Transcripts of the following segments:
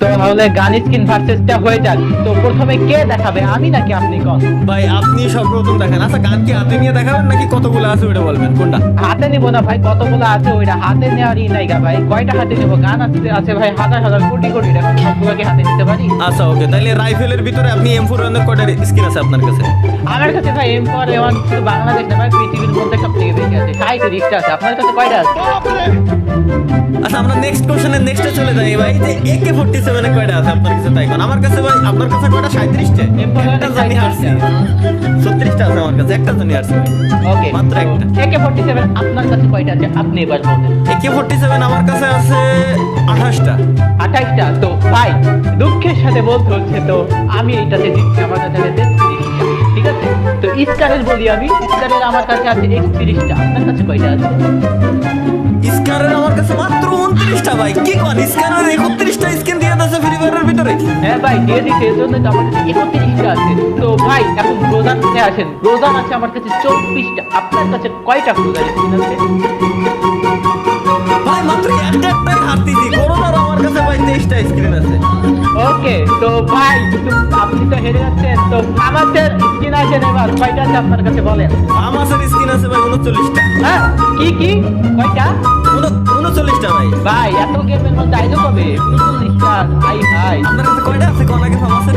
তাহলে গান স্কিন ভার্সেসটা হয়ে যাক। তো প্রথমে কে দেখাবে, আমি নাকি আপনি? কোন ভাই আপনি সর্বপ্রথম দেখেন। আচ্ছা গান কি হাতে নিয়ে দেখাবেন নাকি কতগুলো আছে ওটা বলবেন কোনটা? হাতে নিব না ভাই, কতগুলো আছে ওইটা হাতে নেওয়ারই নাই গা ভাই। কয়টা হাতে নেবো? গান আছে আছে ভাই হাজার হাজার কোটি কোটি টাকা, সবগুলোকে হাতে নিতে পারি? আচ্ছা ওকে, তাহলে রাইফেলের ভিতরে আপনি M4 কয়টা স্কিন আছে আপনার কাছে? আমার কাছে ভাই M4 এমন শুধু বাংলাদেশ না ভাই, পৃথিবীর মধ্যে সব থেকে বেশি আছে, 60 আছে। আপনার কাছে কয়টা আছে? আচ্ছা আমরা নেক্সট কোশ্চেনের নেক্সটে চলে যাই ভাই, যে AK47 এ কয়টা আছে আপনার কাছে? তাই কোন? আমার কাছে ভাই আপনার কাছে কয়টা? 37টা। একটা জানি হারছি, 36টা আছে আমার কাছে, একটা জানি হারছি। ওকে, মাত্র একটা। AK47 আপনার কাছে কয়টা আছে আপনি এবার বলেন। AK47 আমার কাছে আছে 28টা। 28টা। তো ভাই দুঃখের সাথে বলতে হচ্ছে, তো আমি এইটাতে জিতছি, আমার কাছে আছে 33টা। ঠিক আছে, তো স্কারের বলি আমি, স্কারের আমার কাছে আছে 31টা। আপনার কাছে কয়টা আছে? স্কারের আমার কাছে মাত্র 29টা ভাই। কি কোন? স্কারের 31টা স্কিন দিয়ে দিয়েছে ফ্রি ফায়ারের ভিতরে। হ্যাঁ ভাই দিয়ে দিতে, এর জন্য তো আমার কাছে 31টা আছে। তো ভাই এখন রোজানতে আসেন, রোজান আছে আমার কাছে 24টা। আপনার কাছে কয়টা রোজান স্কিন আছে? ভাই মাত্র একটাই হারতেছি। করোনার আমার কাছে ভাই 23টা স্ক্রিন আছে। ওকে, তো ভাই আপনি তো হেরে যাচ্ছেন। তো আমাদের স্কিন আছে এবার কয়টা আছে আপনার কাছে বলেন। আমার স্কিন আছে ভাই 39টা। হ্যাঁ কি কয়টা? 39টা ভাই। ভাই এত গেমের মধ্যে আইলো কবে 39টা? ভাই ভাই আপনার কাছে কয়টা আছে কোন আগে ফামাসের?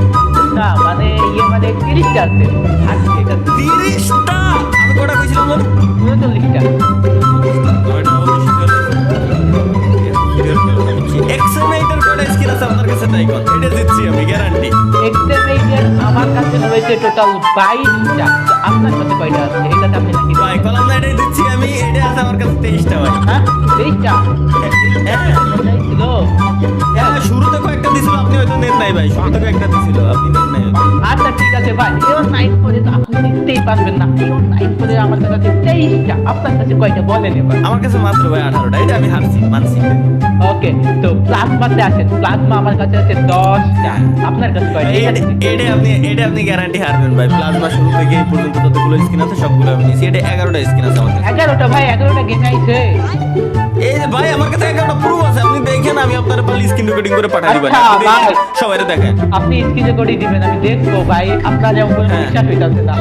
না মানে মানে 30টা আছে। আচ্ছা ঠিক আছে, 30টা। আমি কয়টা কইছিলাম বল? 39টা। এক্সএমএইটার কয়টা স্কিন আছে আপনার কাছে? তাই কোন? এটা জিতছি আমি গ্যারান্টি। এক্সটেমেইটের আমার কাছে রয়েছে টোটাল 22টা। তো আপনার কাছে কয়টা আছে? এটাতে আপনি নাকি ভাই কলাম না, এটাই দিচ্ছি আমি। এটা আছে আমার কাছে 23টা ভাই। হ্যাঁ 23টা। হ্যাঁ ছিল হ্যাঁ, শুরুতে কয়েকটা দিছিল, আপনি হয়তো নেন নাই ভাই। শুরুতে কয়েকটা দিছিল, আপনি নেন নাই। আচ্ছা ঠিক আছে ভাই, এবার 9 করে তো আপনি নিতেই পারবেন না। এবার 9 করে আমার কাছে আছে 23টা। আপনার কাছে কয়টা বলেন এবার। আমার কাছে মাত্র ভাই 18টা। এটা আমি হারছি, মানছি। ওকে, তো প্লাজমাতে আসেন। প্লাজমা আমার কাছে আছে 10টা। আপনার কাছে কয়টা? এটা আপনি গ্যারান্টি হারবেন ভাই। প্লাজমা শুরু থেকে এই পর্যন্ত যতগুলো স্কিন আছে সবগুলো আমি নিয়েছি। এটা 11টা স্কিন আছে আমার কাছে। 11টা ভাই, 11টা গেমে আইছে। এই যে ভাই আমার কাছে 11টা প্রুফ আছে, আপনি দেখেন। আমি আপনার পারলে স্ক্রিন রেকর্ডিং করে পাঠিয়ে দিবেন। আচ্ছা, আপনি ভাই। সবাইরে দেখেন। আপনি স্ক্রিনে করে দিবেন, আমি দেখবো ভাই। আপনার যেমন কোনো হ্যাঁ। বিশ্বাস হইতাছে না।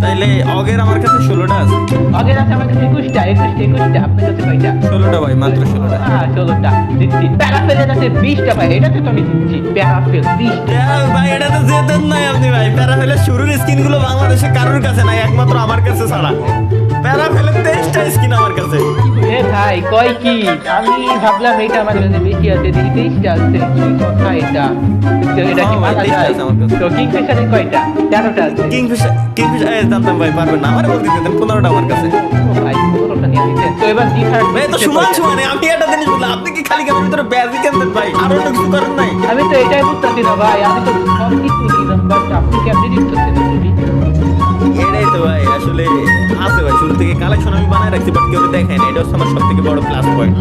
তাইলে অগের আমার কাছে 16টা আছে। আগের আছে আমার কাছে 21টা। আপনার কাছে কয়টা? 16টা ভাই, মাত্র 16টা। হ্যাঁ 16টা দিচ্ছি। প্যারাফেলের আছে 20টা ভাই, এটাতে তো আমি দিচ্ছি। প্যারাফেল 20টা। ভাই এটা তো জেতেন নাই আপনি ভাই। প্যারাফেলের শুরুর স্কিন গুলো বাংলাদেশে কারোর কাছে নাই, একমাত্র আমার কাছে ছাড়া। প্যারাফেলের 23টা স্কিন আমার কাছে। এ ভাই কয় কি? আমি ভাবলাম এটা আমার কাছে বেশি আছে, দেখি 23টা আছে। কি কথা এটা? তো এটা কি হ্যাঁ ভাই, মানা 23টা যায়? আছে আমার কাছে। তো কিংফিশারের কয়টা? 13টা আছে। কিংফিশার জানতাম ভাই, পারবেন না। আমার বলতে দিতেন 15টা আমার কাছে। ও ভাই 15টা নিয়ে দিতেন। তো এবার ডিফারেন্ট ভাই তো সমান সমানে। আমি একটা জিনিস বললাম, আপনি কি খালি গেমের ভিতরে ব্যাজি কেনতেন ভাই? আর অন্য কিছু করেন নাই? আমি তো এটাই বুঝতেছি না ভাই, আমি তো সব কিছু নিলাম, বাট আপনি কেমনি দিচ্ছেন না যদি? এটাই তো ভাই আসলে আছে ভাই। শুরু থেকে কালেকশন আমি বানায় রাখছি, বাট কেউ দেখায় না। এটা হচ্ছে আমার সব থেকে বড় প্লাস পয়েন্ট।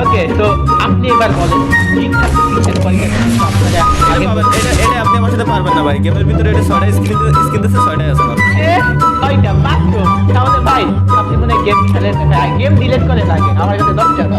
ওকে, তো আপনি এবার বলেন ঠিকঠাক পিকচার কয়টা আপনারা আগে এটা আপনি আমার সাথে পারবেন না ভাই। গেমের ভিতরে এটা 6টা স্ক্রিন দিচ্ছে, 6টাই আছে আমার। কয়টা মাত্র? তাহলে ভাই আপনি মনে হয় গেম খেলেন না, গেম ডিলিট করে লাগে। আমার কাছে 10টা আছে।